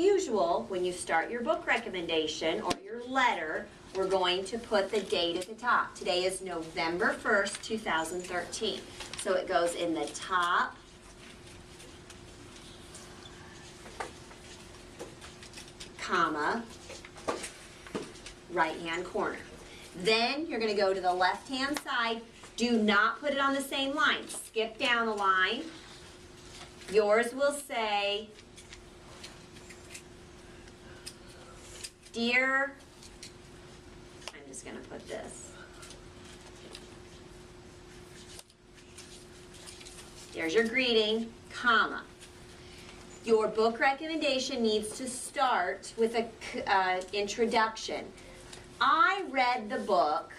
usual, when you start your book recommendation or your letter, we're going to put the date at the top. Today is November 1st, 2013. So it goes in the top comma, right-hand corner. Then you're going to go to the left-hand side. Do not put it on the same line. Skip down a line. Yours will say, Dear, I'm just going to put this. There's your greeting, comma. Your book recommendation needs to start with an introduction. I read the book,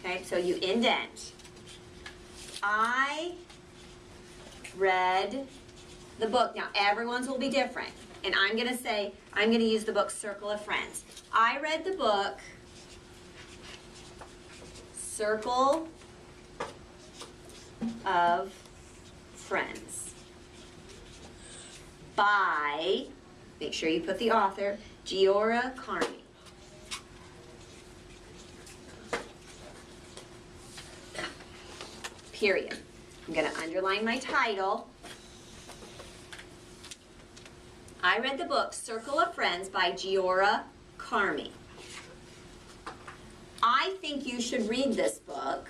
okay, so you indent. I read the book. Now, everyone's will be different. And I'm going to say, I'm going to use the book Circle of Friends. I read the book Circle of Friends by, make sure you put the author, Giora Carmi. Period. I'm going to underline my title. I read the book Circle of Friends by Giora Carmi. I think you should read this book.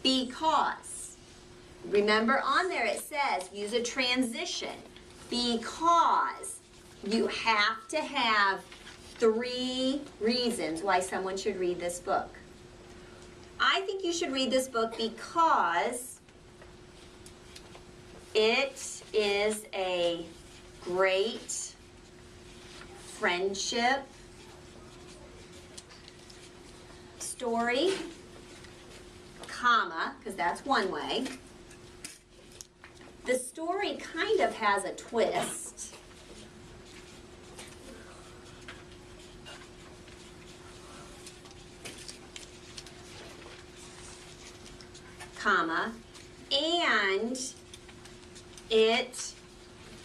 Because, remember on there it says use a transition. Because you have to have 3 reasons why someone should read this book. I think you should read this book because it is a great friendship story, comma, because that's one way. The story kind of has a twist. Comma, and it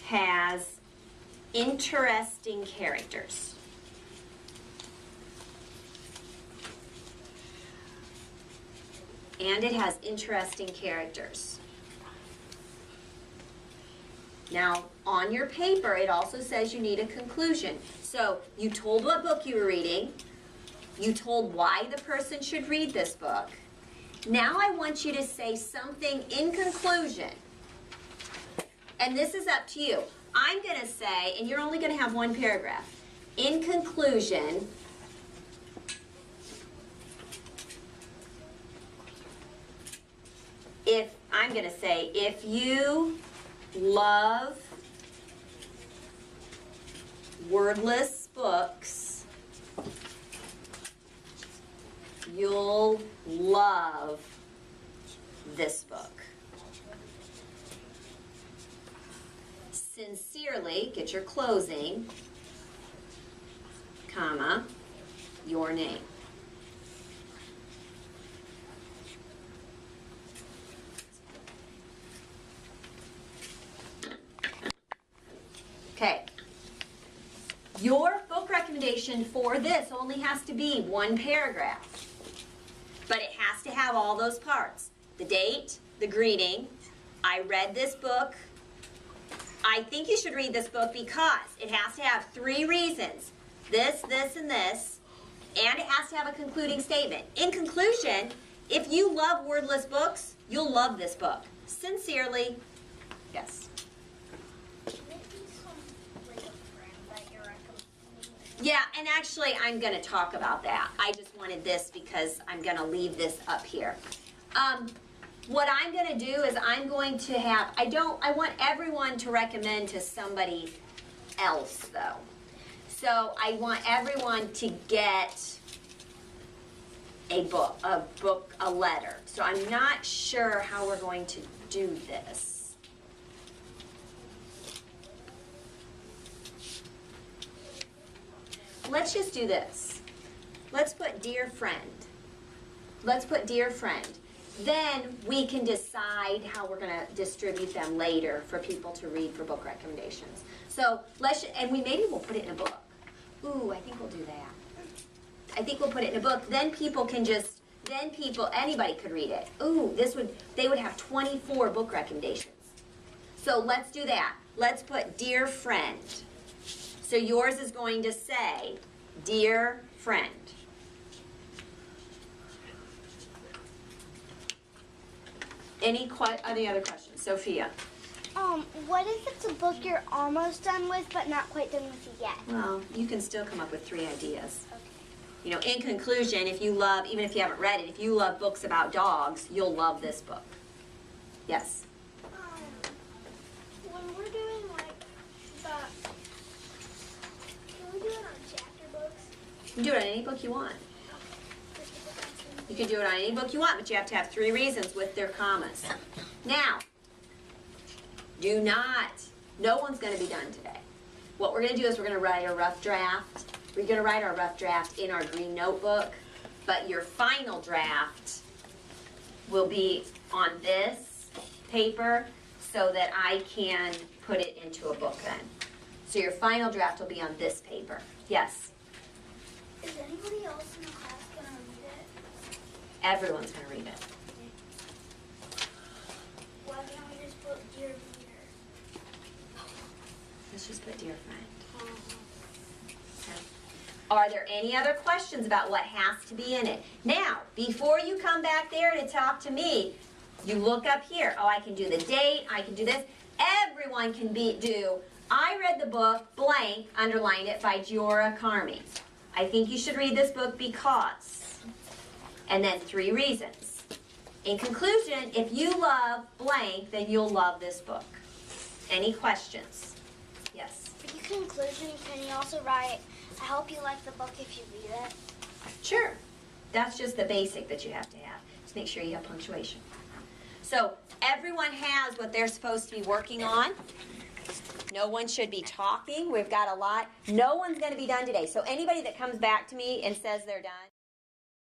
has interesting characters. And it has interesting characters. Now, on your paper, it also says you need a conclusion. So, you told what book you were reading. You told why the person should read this book. Now I want you to say something in conclusion. And this is up to you. I'm going to say, and you're only going to have one paragraph. In conclusion, I'm going to say, if you love wordless books, you'll love this book. Sincerely, get your closing, comma, your name. Okay. Your book recommendation for this only has to be one paragraph. But it has to have all those parts. The date, the greeting, I read this book. I think you should read this book because it has to have 3 reasons. This, this, and this. And it has to have a concluding statement. In conclusion, if you love wordless books, you'll love this book. Sincerely, yes. Yeah, and actually I'm going to talk about that. I just wanted this because I'm going to leave this up here. What I'm going to do is I'm going to have, I want everyone to recommend to somebody else though. So I want everyone to get a letter. So I'm not sure how we're going to do this. let's just do this. Let's put dear friend. Let's put dear friend. Then we can decide how we're going to distribute them later for people to read for book recommendations. So and maybe we'll put it in a book. Ooh, I think we'll do that. I think we'll put it in a book. Then people can anybody could read it. Ooh, they would have 24 book recommendations. So let's do that. Let's put dear friend. So yours is going to say, dear friend. Any other questions? Sophia? What if it's a book you're almost done with but not quite done with yet? Well, you can still come up with 3 ideas. Okay. You know, in conclusion, even if you haven't read it, if you love books about dogs, you'll love this book. Yes? When we're doing can we do it on chapter books? You can do it on any book you want. You can do it on any book you want, but you have to have 3 reasons with their commas. Now, no one's going to be done today. What we're going to do is we're going to write a rough draft. We're going to write our rough draft in our green notebook, but your final draft will be on this paper so that I can put it into a book then. So your final draft will be on this paper. Yes? Is anybody else in the class going to read it? Everyone's going to read it. Why can't we just put dear reader? Let's just put dear friend. Okay. Are there any other questions about what has to be in it? Now, before you come back there to talk to me, you look up here. Oh, I can do the date. I can do this. Everyone can do, I read the book, blank, underline it, by Giora Carmi. I think you should read this book because. And then 3 reasons. In conclusion, if you love blank, then you'll love this book. Any questions? Yes? In conclusion, can you also write, I hope you like the book if you read it? Sure. That's just the basic that you have to have. Just make sure you have punctuation. So everyone has what they're supposed to be working on. No one should be talking. We've got a lot. No one's going to be done today. So anybody that comes back to me and says they're done,